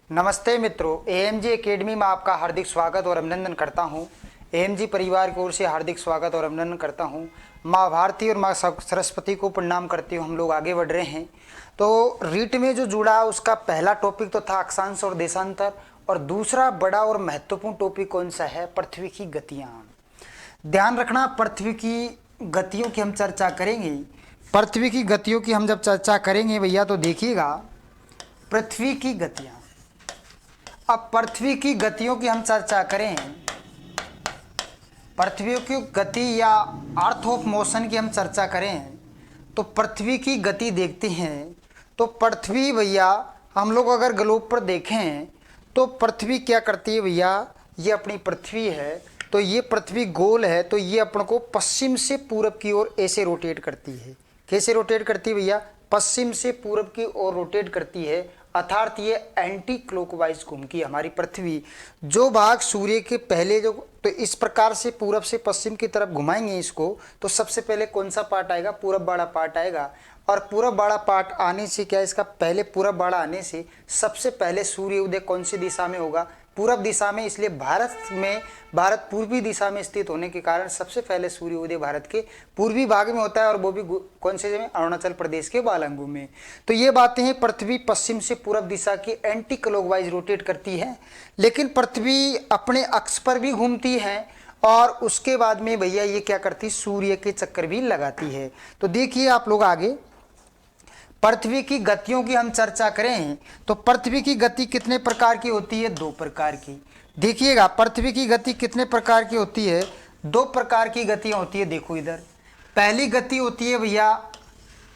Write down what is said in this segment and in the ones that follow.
नमस्ते मित्रों, AMG academy में आपका हार्दिक स्वागत और अभिनंदन करता हूं। एएमजी परिवार की ओर से हार्दिक स्वागत और अभिनंदन करता हूं। माँ भारती और माँ सरस्वती को प्रणाम करते हुए हम लोग आगे बढ़ रहे हैं। तो रीट में जो जुड़ा उसका पहला टॉपिक तो था अक्षांश और देशांतर, और दूसरा बड़ा और महत्वपूर्ण टॉपिक कौन सा है? पृथ्वी की गतियाँ। ध्यान रखना, पृथ्वी की गतियों की हम चर्चा करेंगे। पृथ्वी की गतियों की हम जब चर्चा करेंगे भैया तो देखिएगा, पृथ्वी की गतियाँ। अब पृथ्वी की गतियों की हम चर्चा करें, पृथ्वी की गति या अर्थ ऑफ मोशन की हम चर्चा करें तो पृथ्वी की गति देखते हैं तो पृथ्वी भैया, हम लोग अगर ग्लोब पर देखें तो पृथ्वी क्या करती है भैया? ये अपनी पृथ्वी है तो ये पृथ्वी गोल है तो ये अपन को पश्चिम से पूरब की ओर ऐसे रोटेट करती है। कैसे रोटेट करती है भैया? पश्चिम से पूरब की ओर रोटेट करती है, अर्थात ये एंटी क्लॉकवाइज घूमती है हमारी पृथ्वी। जो भाग सूर्य के पहले जो, तो इस प्रकार से पूरब से पश्चिम की तरफ घुमाएंगे इसको तो सबसे पहले कौन सा पार्ट आएगा? पूरब वाला पार्ट आएगा। और पूरब वाला पार्ट आने से क्या, इसका पहले पूरब वाला आने से सबसे पहले सूर्य उदय कौन सी दिशा में होगा? पूरब दिशा में। इसलिए भारत पूर्वी दिशा में स्थित होने के कारण सबसे पहले सूर्य उदय भारत के पूर्वी भाग में होता है, और वो भी कौन से में? अरुणाचल प्रदेश के बालंगु में। तो ये बातें हैं, पृथ्वी पश्चिम से पूरब दिशा की एंटी क्लॉकवाइज रोटेट करती है, लेकिन पृथ्वी अपने अक्ष पर भी घूमती है और उसके बाद में भैया ये क्या करती? सूर्य के चक्कर भी लगाती है। तो देखिए आप लोग आगे, पृथ्वी की गतियों की हम चर्चा करें तो पृथ्वी की गति कितने प्रकार की होती है? 2 प्रकार की। देखिएगा, पृथ्वी की गति कितने प्रकार की होती है? 2 प्रकार की गतियां होती है। देखो इधर, पहली गति होती है भैया,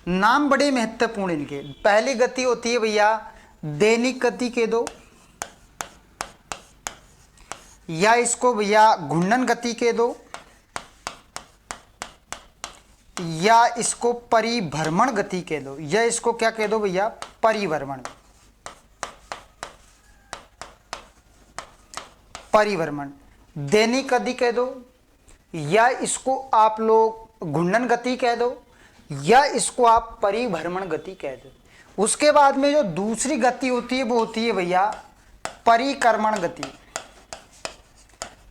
नाम बड़े महत्वपूर्ण इनके। पहली गति होती है भैया दैनिक गति कह दो, या इसको भैया घूर्णन गति कह दो, या इसको परिभ्रमण गति कह दो, या इसको क्या कह दो भैया? परिभ्रमण। परिभ्रमण दैनिक गति कह दो, या इसको आप लोग घूर्णन गति कह दो, या इसको आप परिभ्रमण गति कह दो। उसके बाद में जो दूसरी गति होती है वो होती है भैया परिक्रमण गति।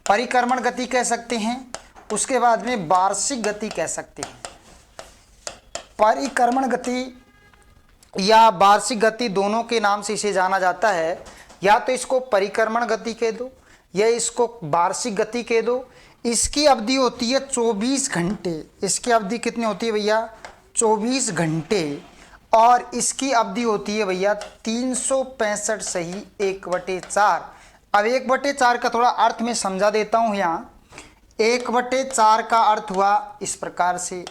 परिक्रमण गति कह सकते हैं, उसके बाद में वार्षिक गति कह सकते हैं। परिक्रमण गति या वार्षिक गति दोनों के नाम से इसे जाना जाता है। या तो इसको परिक्रमण गति कह दो या इसको वार्षिक गति कह दो। इसकी अवधि होती है 24 घंटे। इसकी अवधि कितनी होती है भैया? 24 घंटे। और इसकी अवधि होती है भैया 365 सही 1/4। अब 1/4 का थोड़ा अर्थ में समझा देता हूँ। यहाँ 1/4 का अर्थ हुआ इस प्रकार से,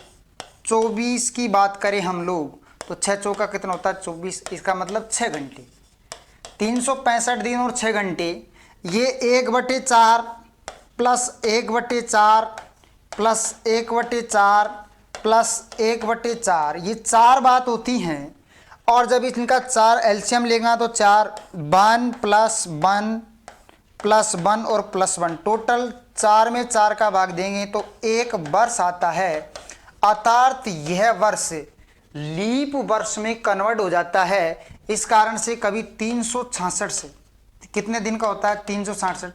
24 की बात करें हम लोग तो 6 चौका कितना होता है? 24। इसका मतलब 6 घंटे। 365 दिन और 6 घंटे, ये 1/4 प्लस 1/4 प्लस 1/4 प्लस 1/4, ये 4 बात होती हैं। और जब इनका 4 एलसीएम लेगा तो 4 1 प्लस 1 प्लस 1 और प्लस 1, टोटल 4 में 4 का भाग देंगे तो 1 वर्ष आता है। अर्थात यह वर्ष लीप वर्ष में कन्वर्ट हो जाता है। इस कारण से कभी 366 से कितने दिन का होता है? 366।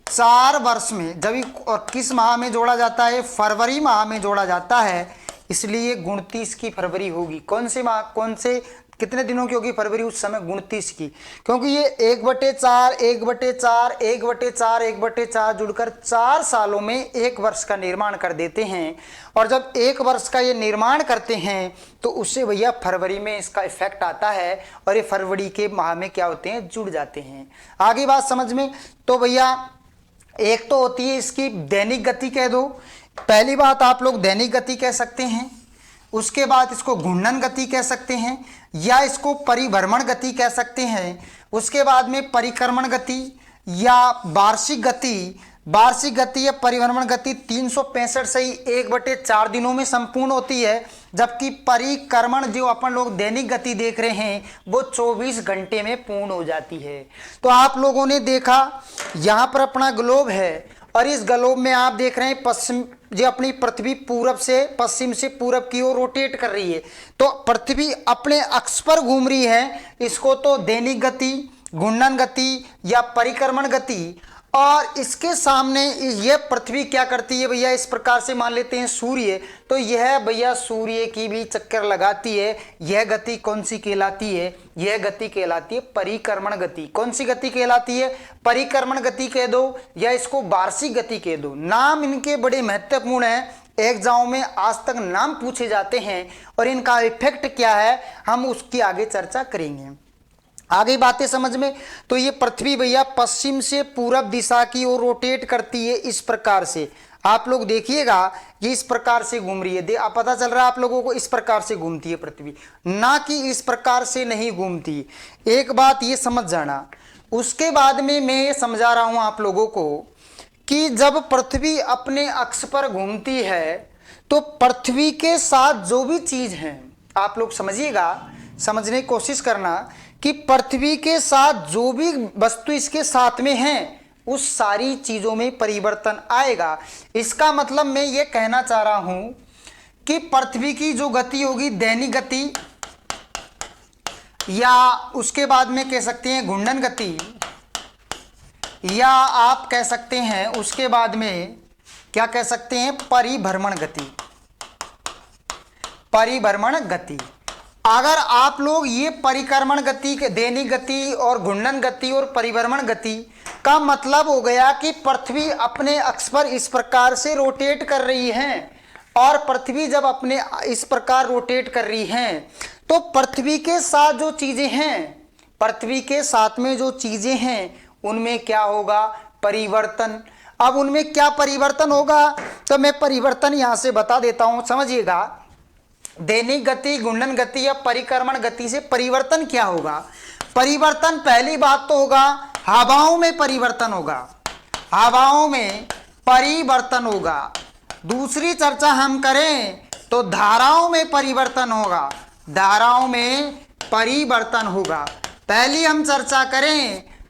4 वर्ष में जब, और किस माह में जोड़ा जाता है? फरवरी माह में जोड़ा जाता है। इसलिए 29 की फरवरी होगी। कौन से माह, कौन से कितने दिनों की होगी फरवरी? उस समय 29 की, क्योंकि ये 1/4 1/4 1/4 1/4 जुड़कर 4 सालों में 1 वर्ष का निर्माण कर देते हैं। और जब 1 वर्ष का ये निर्माण करते हैं तो उससे भैया फरवरी में इसका इफेक्ट आता है और ये फरवरी के माह में क्या होते हैं? जुड़ जाते हैं। आगे बात समझ में। तो भैया एक तो होती है इसकी दैनिक गति कह दो। पहली बात आप लोग दैनिक गति कह सकते हैं, उसके बाद इसको घूर्णन गति कह सकते हैं, या इसको परिभ्रमण गति कह सकते हैं। उसके बाद में परिक्रमण गति या वार्षिक गति। वार्षिक गति या परिभ्रमण गति 365 से ही 1/4 दिनों में संपूर्ण होती है, जबकि परिक्रमण जो अपन लोग दैनिक गति देख रहे हैं वो 24 घंटे में पूर्ण हो जाती है। तो आप लोगों ने देखा यहाँ पर अपना ग्लोब है, और इस ग्लोब में आप देख रहे हैं पश्चिम, जो अपनी पृथ्वी पूरब से पश्चिम से पूरब की ओर रोटेट कर रही है। तो पृथ्वी अपने अक्ष पर घूम रही है, इसको तो दैनिक गति घूर्णन गति या परिक्रमण गति, और इसके सामने यह पृथ्वी क्या करती है भैया, इस प्रकार से मान लेते हैं सूर्य, तो यह भैया सूर्य की भी चक्कर लगाती है। यह गति कौन सी कहलाती है, यह गति कहलाती है परिक्रमण गति। कौन सी गति कहलाती है, परिक्रमण गति कह दो या इसको वार्षिक गति कह दो। नाम इनके बड़े महत्वपूर्ण हैं, एग्जाम में आज तक नाम पूछे जाते हैं और इनका इफेक्ट क्या है हम उसकी आगे चर्चा करेंगे। आगे बातें समझ में, तो ये पृथ्वी भैया पश्चिम से पूरब दिशा की ओर रोटेट करती है इस प्रकार से। आप लोग देखिएगा ये इस प्रकार से घूम रही है, पता चल रहा है आप लोगों को, इस प्रकार से घूमती है पृथ्वी, ना कि इस प्रकार से नहीं घूमती। एक बात ये समझ जाना। उसके बाद में मैं ये समझा रहा हूं आप लोगों को कि जब पृथ्वी अपने अक्ष पर घूमती है तो पृथ्वी के साथ जो भी चीज है, आप लोग समझिएगा, समझने की कोशिश करना कि पृथ्वी के साथ जो भी वस्तु इसके साथ में है उस सारी चीजों में परिवर्तन आएगा। इसका मतलब मैं ये कहना चाह रहा हूं कि पृथ्वी की जो गति होगी दैनिक गति, या उसके बाद में कह सकते हैं घूर्णन गति, या आप कह सकते हैं उसके बाद में क्या कह सकते हैं, परिभ्रमण गति। परिभ्रमण गति, अगर आप लोग ये परिक्रमण गति, दैनिक गति और घूर्णन गति और परिभ्रमण गति का मतलब हो गया कि पृथ्वी अपने अक्ष पर इस प्रकार से रोटेट कर रही है, और पृथ्वी जब अपने इस प्रकार रोटेट कर रही है तो पृथ्वी के साथ जो चीजें हैं, पृथ्वी के साथ में जो चीजें हैं उनमें क्या होगा, परिवर्तन। अब उनमें क्या परिवर्तन होगा, तो मैं परिवर्तन यहां से बता देता हूं, समझिएगा। दैनिक गति, घूर्णन गति या परिक्रमण गति से परिवर्तन क्या होगा। परिवर्तन पहली बात तो होगा हवाओं में परिवर्तन होगा, हवाओं में परिवर्तन होगा। दूसरी चर्चा हम करें तो धाराओं में परिवर्तन होगा, धाराओं में परिवर्तन होगा।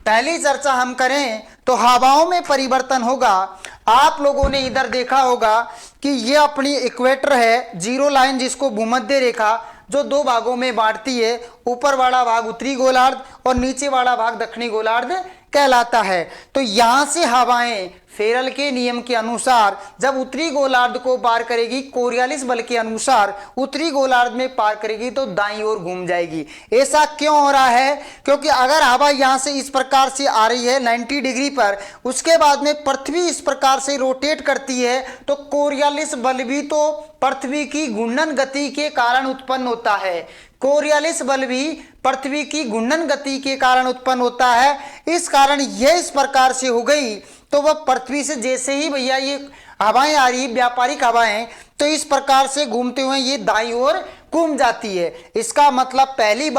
पहली चर्चा हम करें तो हवाओं में परिवर्तन होगा। आप लोगों ने इधर देखा होगा कि ये अपनी इक्वेटर है, जीरो लाइन जिसको भूमध्य रेखा, जो दो भागों में बांटती है, ऊपर वाला भाग उत्तरी गोलार्ध और नीचे वाला भाग दक्षिणी गोलार्ध कहलाता है। तो यहां से हवाएं फेरल के नियम के अनुसार जब उत्तरी गोलार्ध को पार करेगी, कोरियालिस बल के अनुसार उत्तरी गोलार्ध में पार करेगी तो दाईं ओर घूम जाएगी। ऐसा क्यों हो रहा है, क्योंकि अगर हवा यहां से इस प्रकार से आ रही है 90 डिग्री पर, उसके बाद में पृथ्वी इस प्रकार से रोटेट करती है, तो कोरियालिस बल भी तो पृथ्वी की घूर्णन गति के कारण उत्पन्न होता है। कोरियालिस बल भी पृथ्वी की घूर्णन गति के कारण उत्पन्न होता है। इस कारण यह इस प्रकार से हो गई, तो वह पृथ्वी से जैसे ही भैया ये हवाएं आ रही, व्यापारिक हवाएं, तो इस प्रकार से घूमते हुए ये दाईं ओर घूम जाती है। इसका मतलब पहली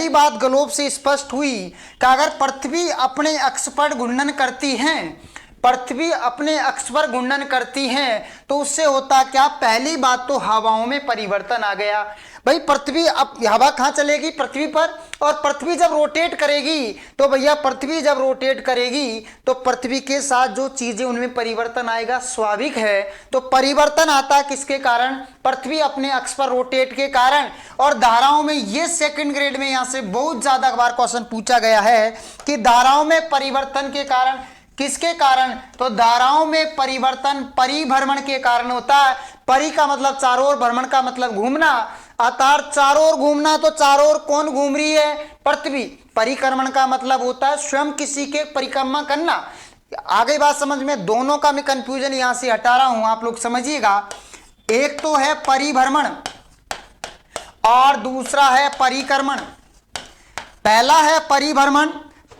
बात ग्लोब से स्पष्ट हुई कि अगर पृथ्वी अपने अक्ष पर घूर्णन करती है, पृथ्वी अपने अक्ष पर घूर्णन करती है तो उससे होता क्या, पहली बात तो हवाओं में परिवर्तन आ गया। भाई पृथ्वी, अब हवा कहाँ चलेगी, पृथ्वी पर, और पृथ्वी जब रोटेट करेगी तो भैया पृथ्वी जब रोटेट करेगी तो पृथ्वी के साथ जो चीजें उनमें परिवर्तन आएगा, स्वाभाविक है। तो परिवर्तन आता है किसके कारण, पृथ्वी अपने अक्ष पर रोटेट के कारण। और धाराओं में ये सेकंड ग्रेड में यहां से बहुत ज्यादा बार क्वेश्चन पूछा गया है कि धाराओं में परिवर्तन के कारण, किसके कारण, तो धाराओं में परिवर्तन परिभ्रमण के कारण होता है। परि का मतलब चारों ओर, भ्रमण का मतलब घूमना, अर्थात चारों ओर घूमना। तो चारों ओर कौन घूम रही है, पृथ्वी। परिक्रमण का मतलब होता है स्वयं किसी के परिक्रमा करना। आगे बात समझ में, दोनों का मैं कंफ्यूजन यहां से हटा रहा हूं, आप लोग समझिएगा। एक तो है परिभ्रमण और दूसरा है परिक्रमण। पहला है परिभ्रमण,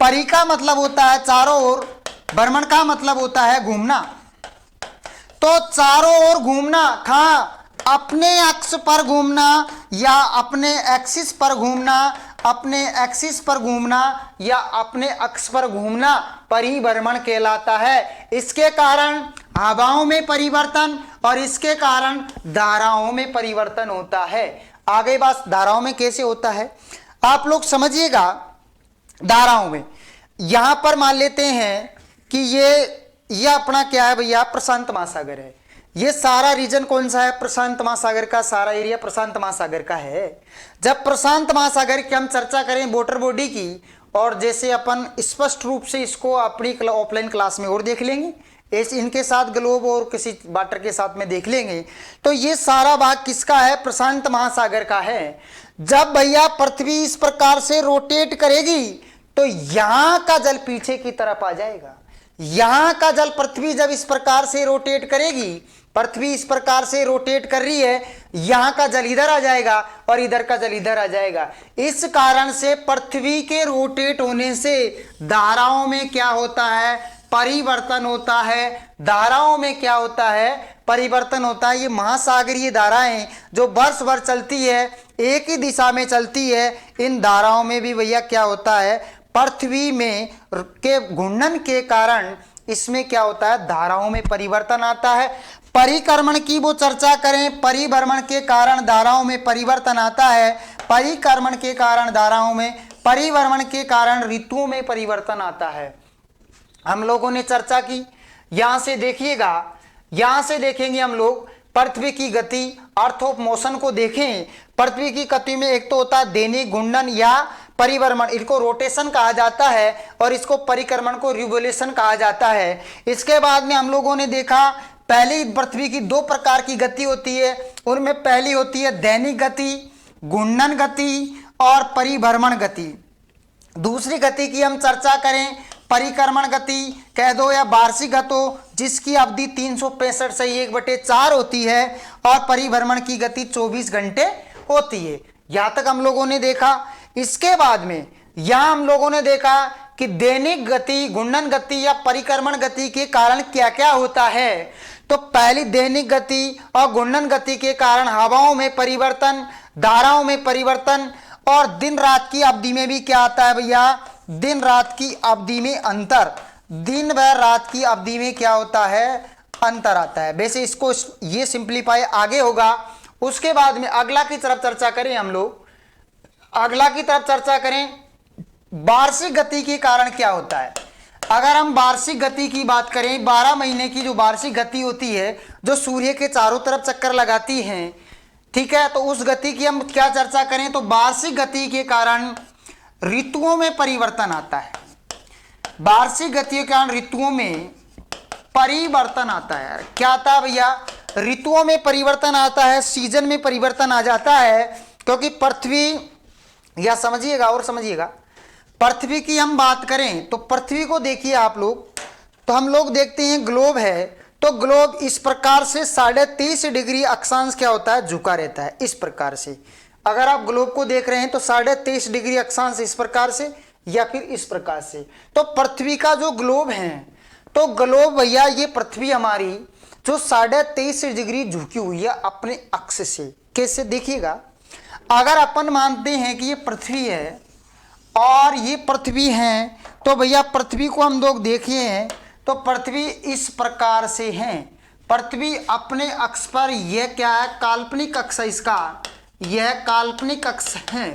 परि का मतलब होता है चारों ओर, भ्रमण का मतलब होता है घूमना। तो चारों ओर घूमना, कहां, अपने अक्ष पर घूमना या अपने एक्सिस पर घूमना, अपने एक्सिस पर घूमना या अपने अक्ष पर घूमना परिभ्रमण कहलाता है। इसके कारण हवाओं में परिवर्तन और इसके कारण धाराओं में परिवर्तन होता है। आगे बात धाराओं में कैसे होता है आप लोग समझिएगा। धाराओं में यहां पर मान लेते हैं कि ये अपना क्या है भैया, प्रशांत महासागर है। ये सारा रीजन कौन सा है, प्रशांत महासागर का, सारा एरिया प्रशांत महासागर का है। जब प्रशांत महासागर की हम चर्चा करें वाटर बॉडी की और जैसे अपन स्पष्ट रूप से इसको अपनी ऑफलाइन क्लास में और देख लेंगे, इनके साथ ग्लोब और किसी वाटर के साथ में देख लेंगे। तो ये सारा भाग किसका है? प्रशांत महासागर का है। जब भैया पृथ्वी इस प्रकार से रोटेट करेगी तो यहां का जल पीछे की तरफ आ जाएगा। यहां का जल, पृथ्वी जब इस प्रकार से रोटेट करेगी, पृथ्वी इस प्रकार से रोटेट कर रही है, यहां का जल इधर आ जाएगा और इधर का जल इधर आ जाएगा। इस कारण से पृथ्वी के रोटेट होने से धाराओं में क्या होता है? परिवर्तन होता है। धाराओं में क्या होता है? परिवर्तन होता है। ये महासागरीय धाराएं जो वर्ष भर चलती है, एक ही दिशा में चलती है, इन धाराओं में भी भैया क्या होता है? पृथ्वी में के घूर्णन के कारण इसमें क्या होता है? धाराओं में परिवर्तन आता है। परिक्रमण की वो चर्चा करें, परिभ्रमण के कारण धाराओं में परिवर्तन आता है, परिक्रमण के कारण धाराओं में, परिभ्रमण के कारण ऋतुओं में परिवर्तन आता है। हम लोगों ने चर्चा की। यहां से देखिएगा, यहां से देखेंगे हम लोग पृथ्वी की गति, अर्थ ऑफ मोशन को देखें। पृथ्वी की गति में एक तो होता है दैनिक घूर्णन या परिभ्रमण, इसको रोटेशन कहा जाता है, और इसको परिक्रमण को रिवोल्यूशन कहा जाता है। इसके बाद में हम लोगों ने देखा पहली पृथ्वी की दो प्रकार की गति होती है। उनमें पहली होती है दैनिक गति, घूर्णन गति और परिभ्रमण गति। दूसरी गति की हम चर्चा करें, परिक्रमण गति कह दो या वार्षिक गति, जिसकी अवधि 365 से 1/4 होती है, और परिभ्रमण की गति 24 घंटे होती है। यहां तक हम लोगों ने देखा। इसके बाद में यहां हम लोगों ने देखा कि दैनिक गति, घूर्णन गति या परिक्रमण गति के कारण क्या क्या होता है। तो पहली दैनिक गति और घूर्णन गति के कारण हवाओं में परिवर्तन, धाराओं में परिवर्तन, और दिन रात की अवधि में भी क्या आता है भैया? दिन रात की अवधि में अंतर। दिन व रात की अवधि में क्या होता है? अंतर आता है। वैसे इसको ये सिंप्लीफाई आगे होगा। उसके बाद में अगला की तरफ चर्चा करें हम लोग। अगला की तरफ चर्चा करें, वार्षिक गति के कारण क्या होता है। अगर हम वार्षिक गति की बात करें, 12 महीने की जो वार्षिक गति होती है, जो सूर्य के चारों तरफ चक्कर लगाती है, ठीक है, तो उस गति की हम क्या चर्चा करें? तो वार्षिक गति के कारण ऋतुओं में परिवर्तन आता है। वार्षिक गति के कारण ऋतुओं में परिवर्तन आता है। क्या आता है भैया? ऋतुओं में परिवर्तन आता है, सीजन में परिवर्तन आ जाता है। क्योंकि पृथ्वी, या समझिएगा और समझिएगा, पृथ्वी की हम बात करें तो पृथ्वी को देखिए आप लोग, तो हम लोग देखते हैं ग्लोब है, तो ग्लोब इस प्रकार से 23.5 डिग्री अक्षांश क्या होता है? झुका रहता है इस प्रकार से। अगर आप ग्लोब को देख रहे हैं तो 23.5 डिग्री अक्षांश इस प्रकार से या फिर इस प्रकार से। तो पृथ्वी का जो ग्लोब है, तो ग्लोब भैया ये पृथ्वी हमारी जो 23.5 डिग्री झुकी हुई है अपने अक्ष से। कैसे? देखिएगा, अगर अपन मानते हैं कि ये पृथ्वी है और ये पृथ्वी है, तो भैया पृथ्वी को हम लोग देखिए हैं तो पृथ्वी इस प्रकार से है। पृथ्वी अपने अक्ष पर, यह क्या है? काल्पनिक अक्ष है इसका, यह काल्पनिक अक्ष है।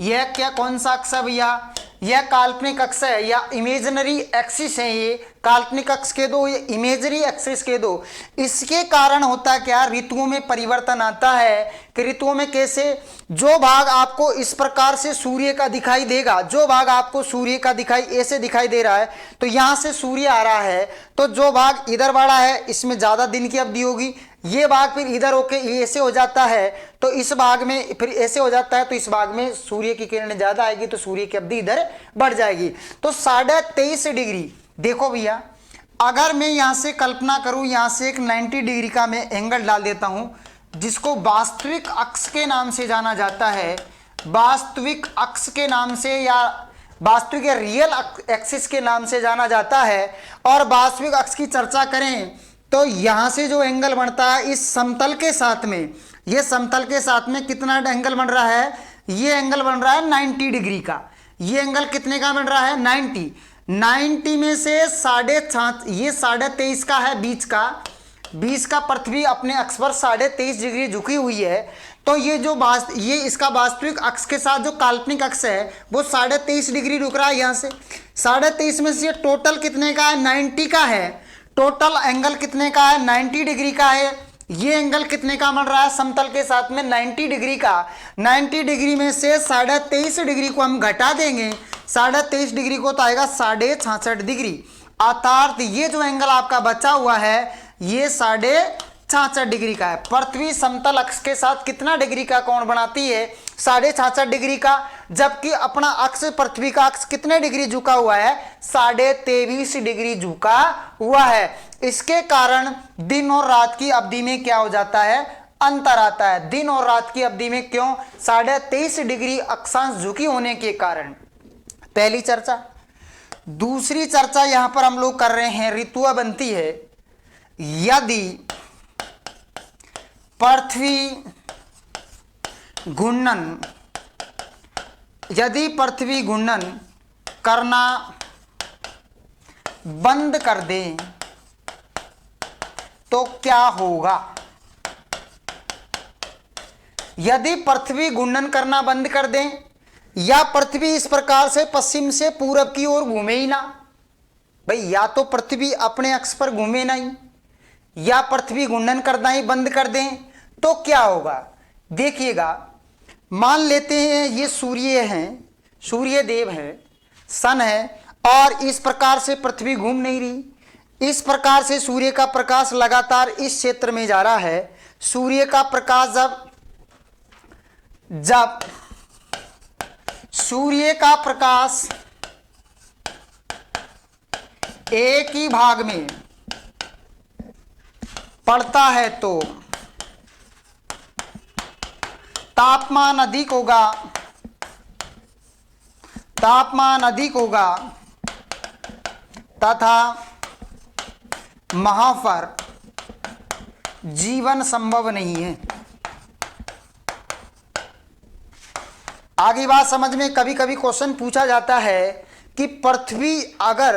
यह क्या, कौन सा अक्ष है भैया? यह काल्पनिक अक्ष है या इमेजिनरी एक्सिस है। ये काल्पनिक अक्ष के दो, ये इमेजरी एक्सिस के दो। इसके कारण होता क्या? ऋतुओं में परिवर्तन आता है। कि ऋतुओं में कैसे? जो भाग आपको इस प्रकार से सूर्य का दिखाई देगा, जो भाग आपको सूर्य का दिखाई ऐसे दिखाई दे रहा है, तो यहां से सूर्य आ रहा है, तो जो भाग इधर वाला है इसमें ज्यादा दिन की अवधि होगी। ये भाग फिर इधर होके ऐसे हो जाता है, तो इस भाग में फिर ऐसे हो जाता है, तो इस भाग में सूर्य की किरणें ज्यादा आएगी, तो सूर्य की अवधि इधर बढ़ जाएगी। तो 23.5 डिग्री। देखो भैया, अगर मैं यहां से कल्पना करूं, यहां से एक 90 डिग्री का मैं एंगल डाल देता हूं, जिसको वास्तविक अक्ष के नाम से जाना जाता है। वास्तविक अक्ष के नाम से या वास्तविक या रियल एक्सिस के नाम से जाना जाता है। और वास्तविक अक्ष की चर्चा करें तो यहां से जो एंगल बनता है इस समतल के साथ में, ये समतल के साथ में कितना एंगल बन रहा है? ये एंगल बन रहा है 90 डिग्री का। ये एंगल कितने का बन रहा है? 90 में से 23.5, ये 23.5 का है, बीच का पृथ्वी अपने अक्ष पर 23.5 डिग्री झुकी हुई है। तो ये इसका वास्तविक अक्ष के साथ जो काल्पनिक अक्ष है वो 23.5 डिग्री रुक रहा है। यहाँ से 23.5 में से टोटल कितने का है? 90 का है। टोटल एंगल कितने का है? 90 डिग्री का है। ये एंगल कितने का बन रहा है समतल के साथ में 90 डिग्री का। 90 डिग्री में से 23.5 डिग्री को हम घटा देंगे, 23.5 डिग्री को तो आएगा 66.5 डिग्री। अर्थात ये जो एंगल आपका बचा हुआ है ये 66.5 डिग्री का है। पृथ्वी समतल अक्ष के साथ कितना डिग्री का कोण बनाती है 66.5 डिग्री का, जबकि अपना अक्ष पृथ्वी का अक्ष कितने डिग्री झुका हुआ है 23.5 डिग्री झुका हुआ है। इसके कारण दिन और रात की अवधि में क्या हो जाता है अंतर आता है। दिन और रात की अवधि में क्यों 23.5 डिग्री अक्षांश झुकी होने के कारण। पहली चर्चा। दूसरी चर्चा यहां पर हम लोग कर रहे हैं, ऋतुआ बनती है यदि पृथ्वी घूर्णन करना बंद कर दें तो क्या होगा। यदि पृथ्वी घूर्णन करना बंद कर दें या पृथ्वी इस प्रकार से पश्चिम से पूरब की ओर घूमे ही ना, भाई या तो पृथ्वी अपने अक्ष पर घूमे नहीं या पृथ्वी घूर्णन करना ही बंद कर दें तो क्या होगा। देखिएगा, मान लेते हैं ये सूर्य हैं, सूर्य देव है, सन है और इस प्रकार से पृथ्वी घूम नहीं रही। इस प्रकार से सूर्य का प्रकाश लगातार इस क्षेत्र में जा रहा है। सूर्य का प्रकाश जब सूर्य का प्रकाश एक ही भाग में पड़ता है तो तापमान अधिक होगा तथा वहां पर जीवन संभव नहीं है। आगे बात समझ में, कभी कभी क्वेश्चन पूछा जाता है कि पृथ्वी अगर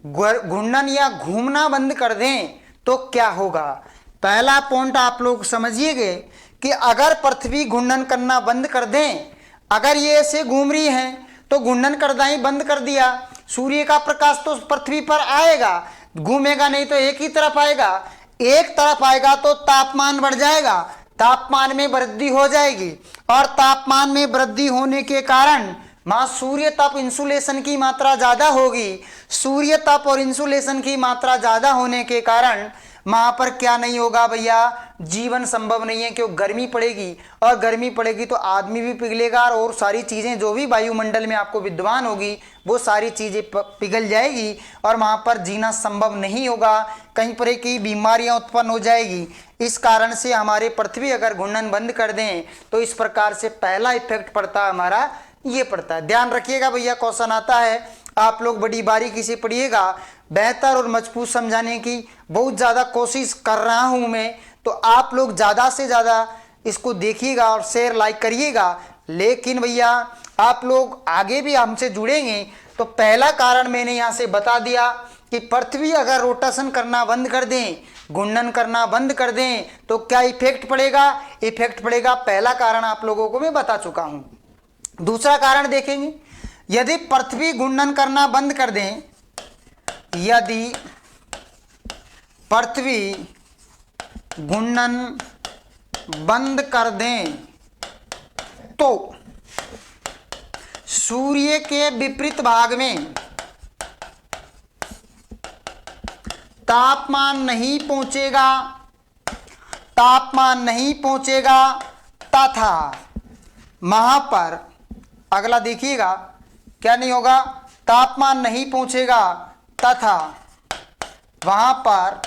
घूर्णन या घूमना बंद कर दें तो क्या होगा। पहला पॉइंट आप लोग समझिएगा कि अगर पृथ्वी घूर्णन करना बंद कर दें, अगर ये ऐसे घूम रही हैं तो घूर्णन करना ही बंद कर दिया, सूर्य का प्रकाश तो पृथ्वी पर आएगा, घूमेगा नहीं तो एक ही तरफ आएगा। एक तरफ आएगा तो तापमान बढ़ जाएगा, तापमान में वृद्धि हो जाएगी और तापमान में वृद्धि होने के कारण वहां सूर्य तप इंसुलेशन की मात्रा ज्यादा होगी। सूर्य तप और इंसुलेशन की मात्रा ज्यादा होने के कारण वहां पर क्या नहीं होगा भैया, जीवन संभव नहीं है, क्योंकि गर्मी पड़ेगी और गर्मी पड़ेगी तो आदमी भी पिघलेगा और सारी चीजें जो भी वायुमंडल में आपको विद्यमान होगी वो सारी चीजें पिघल जाएगी और वहां पर जीना संभव नहीं होगा, कहीं पर की बीमारियां उत्पन्न हो जाएगी। इस कारण से हमारे पृथ्वी अगर घूर्णन बंद कर दें तो इस प्रकार से पहला इफेक्ट पड़ता है हमारा ये पड़ता है। ध्यान रखिएगा भैया, क्वेश्चन आता है, आप लोग बड़ी बारीकी से पढ़िएगा। बेहतर और मजबूत समझाने की बहुत ज़्यादा कोशिश कर रहा हूं मैं, तो आप लोग ज़्यादा से ज़्यादा इसको देखिएगा और शेयर लाइक करिएगा। लेकिन भैया आप लोग आगे भी हमसे जुड़ेंगे तो पहला कारण मैंने यहाँ से बता दिया कि पृथ्वी अगर रोटेशन करना बंद कर दें, घूर्णन करना बंद कर दें तो क्या इफेक्ट पड़ेगा। इफेक्ट पड़ेगा, पहला कारण आप लोगों को मैं बता चुका हूं। दूसरा कारण देखेंगे, यदि पृथ्वी घूर्णन करना बंद कर दें, यदि पृथ्वी घूर्णन बंद कर दें तो सूर्य के विपरीत भाग में तापमान नहीं पहुंचेगा तथा वहां पर अगला देखिएगा क्या नहीं होगा, तापमान नहीं पहुंचेगा तथा वहां पर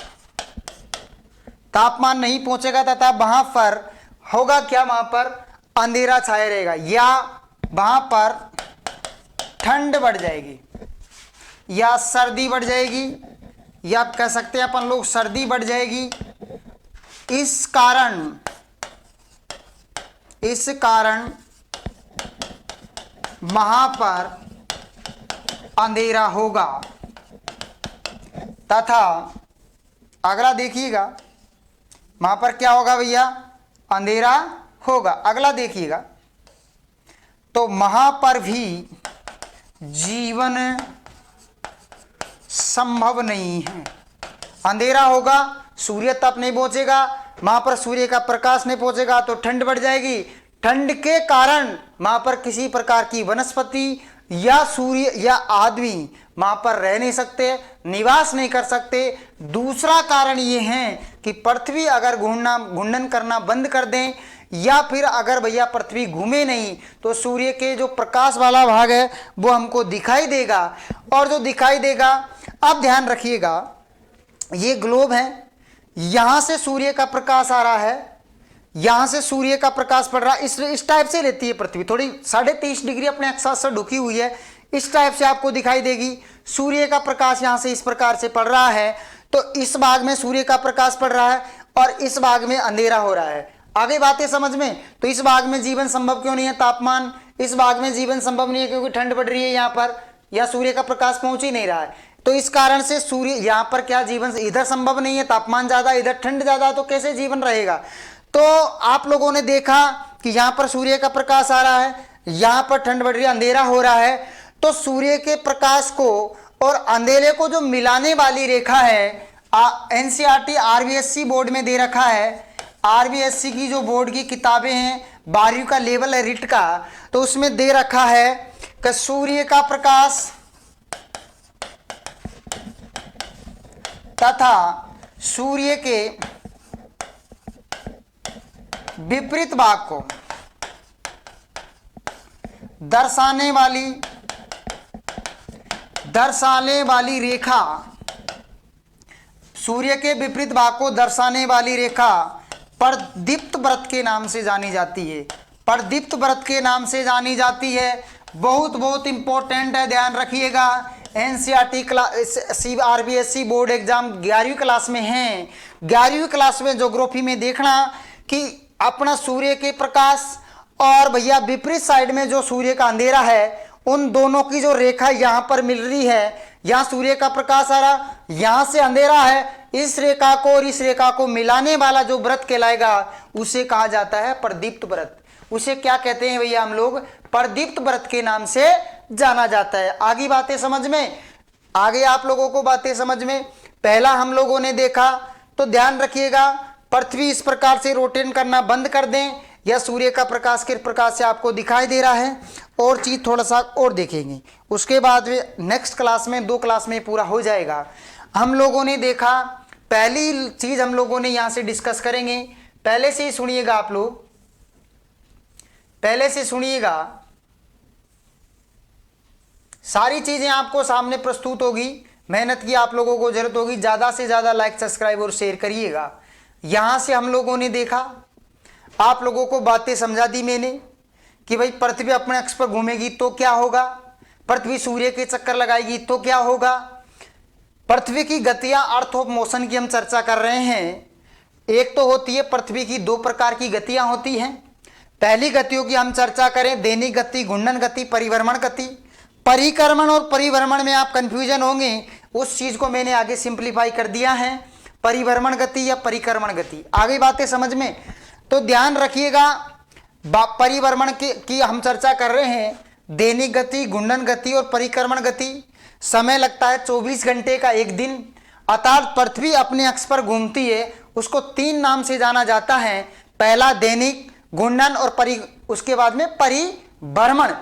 तापमान नहीं पहुंचेगा तथा वहां पर होगा क्या, वहां पर अंधेरा छाया रहेगा या वहां पर ठंड बढ़ जाएगी या सर्दी बढ़ जाएगी या आप कह सकते हैं अपन लोग सर्दी बढ़ जाएगी। इस कारण वहां पर अंधेरा होगा तथा अगला देखिएगा वहां पर क्या होगा भैया, अंधेरा होगा। अगला देखिएगा, तो वहां पर भी जीवन संभव नहीं है। अंधेरा होगा, सूर्य तप नहीं पहुंचेगा, वहां पर सूर्य का प्रकाश नहीं पहुंचेगा तो ठंड बढ़ जाएगी। ठंड के कारण वहां पर किसी प्रकार की वनस्पति या सूर्य या आदमी वहां पर रह नहीं सकते, निवास नहीं कर सकते। दूसरा कारण ये है कि पृथ्वी अगर घूर्णन करना बंद कर दें या फिर अगर भैया पृथ्वी घूमे नहीं तो सूर्य के जो प्रकाश वाला भाग है वो हमको दिखाई देगा। और जो दिखाई देगा, अब ध्यान रखिएगा, ये ग्लोब है, यहां से सूर्य का प्रकाश आ रहा है, यहां से सूर्य का प्रकाश पड़ रहा है, इस टाइप से रहती है पृथ्वी, थोड़ी 23.5 डिग्री अपने अक्षांश से ढुकी हुई है, इस टाइप से आपको दिखाई देगी। सूर्य का प्रकाश यहां से इस प्रकार से पड़ रहा है, तो इस भाग में सूर्य का प्रकाश पड़ रहा है और इस भाग में अंधेरा हो रहा है। आगे बातें समझ में? तो इस भाग में जीवन संभव क्यों नहीं है? तापमान, इस भाग में जीवन संभव नहीं है क्योंकि ठंड बढ़ रही है यहां पर, या सूर्य का प्रकाश पहुंच ही नहीं रहा है, तो इस कारण से सूर्य यहां पर क्या जीवन इधर संभव नहीं है, तापमान ज्यादा, इधर ठंड ज्यादा, तो कैसे जीवन रहेगा? तो आप लोगों ने देखा कि यहां पर सूर्य का प्रकाश आ रहा है, यहां पर ठंड बढ़ रही है, अंधेरा हो रहा है, तो सूर्य के प्रकाश को और अंधेरे को जो मिलाने वाली रेखा है, एनसीईआरटी आरबीएससी बोर्ड में दे रखा है। आरबीएससी की जो बोर्ड की किताबें हैं, 12वीं का लेवल है रिट का, तो उसमें दे रखा है कि सूर्य का प्रकाश तथा सूर्य के विपरीत भाग को दर्शाने वाली रेखा, सूर्य के विपरीत भाग को दर्शाने वाली रेखा प्रदीप्त व्रत के नाम से जानी जाती है। प्रदीप्त व्रत के नाम से जानी जाती है। बहुत बहुत इंपॉर्टेंट है, ध्यान रखिएगा। NCERT class RBSC board exam 11वीं क्लास में है। 11वीं क्लास में ज्योग्राफी में देखना कि अपना सूर्य के प्रकाश और भैया विपरीत साइड में जो सूर्य का अंधेरा है, उन दोनों की जो रेखा यहां पर मिल रही है, यहां सूर्य का प्रकाश आ रहा, यहां से अंधेरा है, इस रेखा को और इस रेखा को मिलाने वाला जो व्रत कहलाएगा उसे कहा जाता है प्रदीप्त व्रत। उसे क्या कहते हैं भैया हम लोग? प्रदीप्त व्रत के नाम से जाना जाता है। आगे बातें समझ में? आगे आप लोगों को बातें समझ में? पहला हम लोगों ने देखा, तो ध्यान रखिएगा, पृथ्वी इस प्रकार से रोटेट करना बंद कर दें या सूर्य का प्रकाश किस प्रकार से आपको दिखाई दे रहा है, और चीज थोड़ा सा और देखेंगे। उसके बाद नेक्स्ट क्लास में 2 क्लास में पूरा हो जाएगा। हम लोगों ने देखा, पहली चीज हम लोगों ने यहां से डिस्कस करेंगे, पहले से ही सुनिएगा, आप लोग पहले से सुनिएगा, सारी चीजें आपको सामने प्रस्तुत होगी। मेहनत की आप लोगों को जरूरत होगी, ज्यादा से ज्यादा लाइक सब्सक्राइब और शेयर करिएगा। यहां से हम लोगों ने देखा, आप लोगों को बातें समझा दी मैंने कि भाई पृथ्वी अपने अक्ष पर घूमेगी तो क्या होगा, पृथ्वी सूर्य के चक्कर लगाएगी तो क्या होगा, पृथ्वी की गतियां, अर्थ ऑफ मोशन की हम चर्चा कर रहे हैं। एक तो होती है पृथ्वी की 2 प्रकार की गतियां होती हैं। पहली गतियों की हम चर्चा करें, दैनिक गति, घूर्णन गति, परिभ्रमण गति। परिक्रमण और परिभ्रमण में आप कंफ्यूजन होंगे, उस चीज को मैंने आगे सिंप्लीफाई कर दिया है, परिभ्रमण गति या परिक्रमण गति। आगे बातें समझ में? तो ध्यान रखिएगा, परिभ्रमण की हम चर्चा कर रहे हैं, दैनिक गति, घूर्णन गति और परिक्रमण गति। समय लगता है 24 घंटे का एक दिन, अर्थात पृथ्वी अपने अक्ष पर घूमती है, उसको 3 नाम से जाना जाता है। पहला दैनिक, घूर्णन और उसके बाद में परिभ्रमण।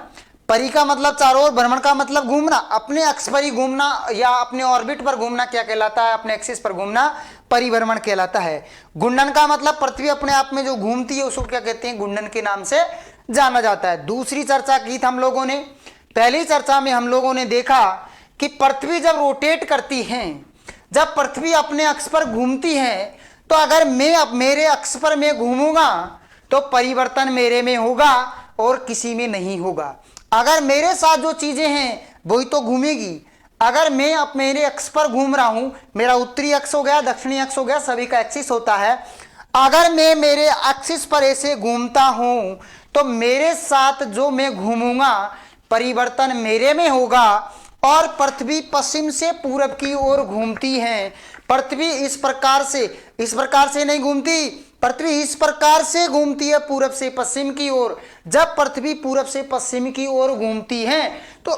परि का मतलब चारों ओर, भ्रमण का मतलब घूमना, अपने अक्ष पर ही घूमना या अपने ऑर्बिट पर घूमना क्या कहलाता है? अपने एक्सिस पर घूमना परिभ्रमण कहलाता है। घूर्णन का मतलब पृथ्वी अपने आप में जो घूमती है उसको क्या कहते हैं? घूर्णन के नाम से जाना जाता है। दूसरी चर्चा की थी हम लोगों ने, पहली चर्चा में हम लोगों ने देखा कि पृथ्वी जब रोटेट करती है, जब पृथ्वी अपने अक्ष पर घूमती है, तो अगर मैं अब मेरे अक्ष पर मैं घूमूंगा तो परिवर्तन मेरे में होगा और किसी में नहीं होगा। अगर मेरे साथ जो चीजें हैं वही तो घूमेगी। अगर मैं अब मेरे अक्ष पर घूम रहा हूं, मेरा उत्तरी अक्ष हो गया, दक्षिणी अक्ष हो गया, सभी का एक्सिस होता है। अगर मैं मेरे एक्सिस पर ऐसे घूमता हूं तो मेरे साथ जो मैं घूमूंगा परिवर्तन मेरे में होगा। और पृथ्वी पश्चिम से पूरब की ओर घूमती है। पृथ्वी इस प्रकार से नहीं घूमती, पृथ्वी इस प्रकार से घूमती है पूरब से पश्चिम की ओर। जब पृथ्वी पूरब से पश्चिम की ओर घूमती है तो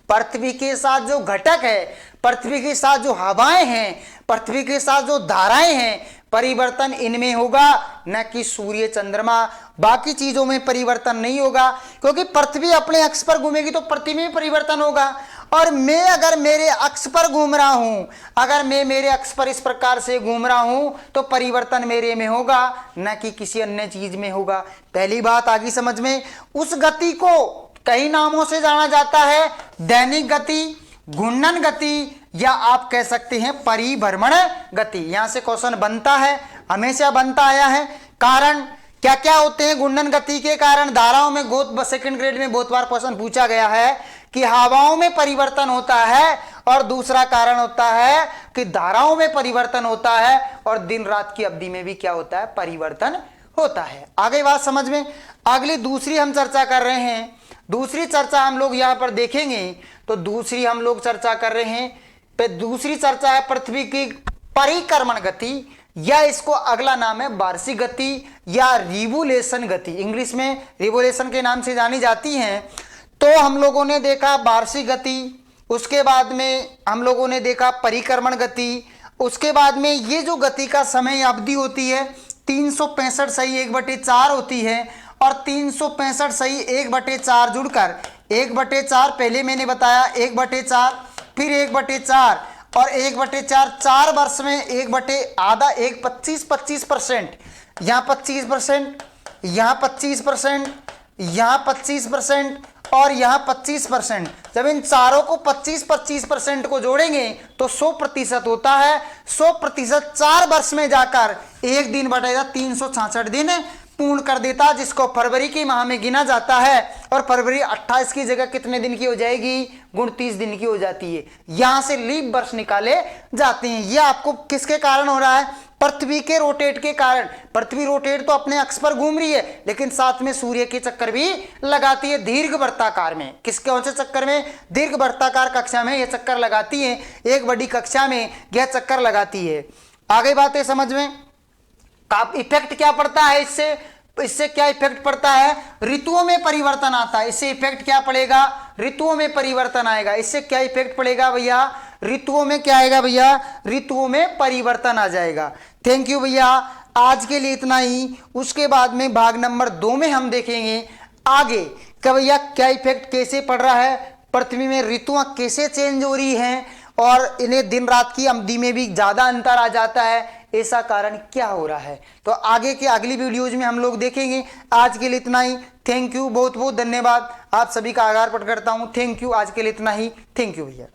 पृथ्वी के साथ जो घटक है, पृथ्वी के साथ जो हवाएं हैं, पृथ्वी के साथ जो धाराएं हैं, परिवर्तन इनमें होगा, न कि सूर्य चंद्रमा। बाकी चीजों में परिवर्तन नहीं होगा, क्योंकि पृथ्वी अपने अक्ष पर घूमेगी तो पृथ्वी में परिवर्तन होगा। और मैं अगर मेरे अक्ष पर घूम रहा हूं, अगर मैं मेरे अक्ष पर इस प्रकार से घूम रहा हूं, तो परिवर्तन मेरे में होगा, न कि किसी अन्य चीज में होगा। पहली बात आ गई समझ में। उस गति को कई नामों से जाना जाता है, दैनिक गति, घूर्णन गति, या आप कह सकते हैं परिभ्रमण गति। यहां से क्वेश्चन बनता है, हमेशा बनता आया है। कारण क्या क्या होते हैं घूर्णन गति के कारण? धाराओं में सेकंड ग्रेड में बहुत बार क्वेश्चन पूछा गया है कि हवाओं में परिवर्तन होता है, और दूसरा कारण होता है कि धाराओं में परिवर्तन होता है, और दिन रात की अवधि में भी क्या होता है? परिवर्तन होता है। आगे बात समझ में। अगली दूसरी हम चर्चा कर रहे हैं, दूसरी चर्चा हम लोग यहां पर देखेंगे। तो दूसरी हम लोग चर्चा कर रहे हैं, दूसरी चर्चा है पृथ्वी की परिक्रमण गति, या इसको अगला नाम है वार्षिक गति या रिवोल्यूशन गति। इंग्लिश में रिवोल्यूशन के नाम से जानी जाती है। तो हम लोगों ने देखा वार्षिक गति, उसके बाद में हम लोगों ने देखा परिक्रमण गति, उसके बाद में ये जो गति का समय अवधि होती है 365 सही 1/4 होती है, और 365 सही 1/4 जुड़कर 1/4, पहले मैंने बताया 1/4, फिर 1/4 और 1/4, 4 वर्ष में 1/आधा, 25%, यहाँ 25%, यहाँ 25%, यहाँ 25% और यहाँ 25%। जब इन चारों को 25% को जोड़ेंगे तो 100% होता है। 100% 4 वर्ष में जाकर एक दिन बटेगा 366 दिन पूर्ण कर देता, जिसको फरवरी के माह में गिना जाता है। और फरवरी 28 की जगह कितने दिन की हो जाएगी? 29 दिन की हो जाती है। यहां से लीप वर्ष निकाले जाते हैं। यह आपको किसके कारण हो रहा है? पृथ्वी के रोटेट के कारण। पृथ्वी रोटेट तो अपने अक्ष पर घूम रही है, लेकिन साथ में सूर्य के चक्कर भी लगाती है दीर्घ वृत्ताकार में। किसके कौन से चक्कर में? दीर्घ वृत्ताकार कक्षा में यह चक्कर लगाती है, एक बड़ी कक्षा में यह चक्कर लगाती है। आगे बातें समझ में। आप इफेक्ट क्या पड़ता है इससे? इससे क्या इफेक्ट पड़ता है? ऋतुओं में परिवर्तन आता है। इससे इफेक्ट क्या पड़ेगा? ऋतुओं में परिवर्तन आएगा। इससे क्या इफेक्ट पड़ेगा भैया? ऋतुओं में क्या आएगा भैया? ऋतुओं में परिवर्तन आ जाएगा। थैंक यू भैया, आज के लिए इतना ही। उसके बाद में भाग नंबर 2 में हम देखेंगे आगे कि भैया क्या इफेक्ट कैसे पड़ रहा है, पृथ्वी में ऋतुआं कैसे चेंज हो रही हैं, और इन्हें दिन रात की अवधि में भी ज्यादा अंतर आ जाता है, ऐसा कारण क्या हो रहा है। तो आगे के अगली वीडियोज में हम लोग देखेंगे। आज के लिए इतना ही। थैंक यू, बहुत बहुत धन्यवाद। आप सभी का आभार प्रकट करता हूं। थैंक यू, आज के लिए इतना ही। थैंक यू भैया।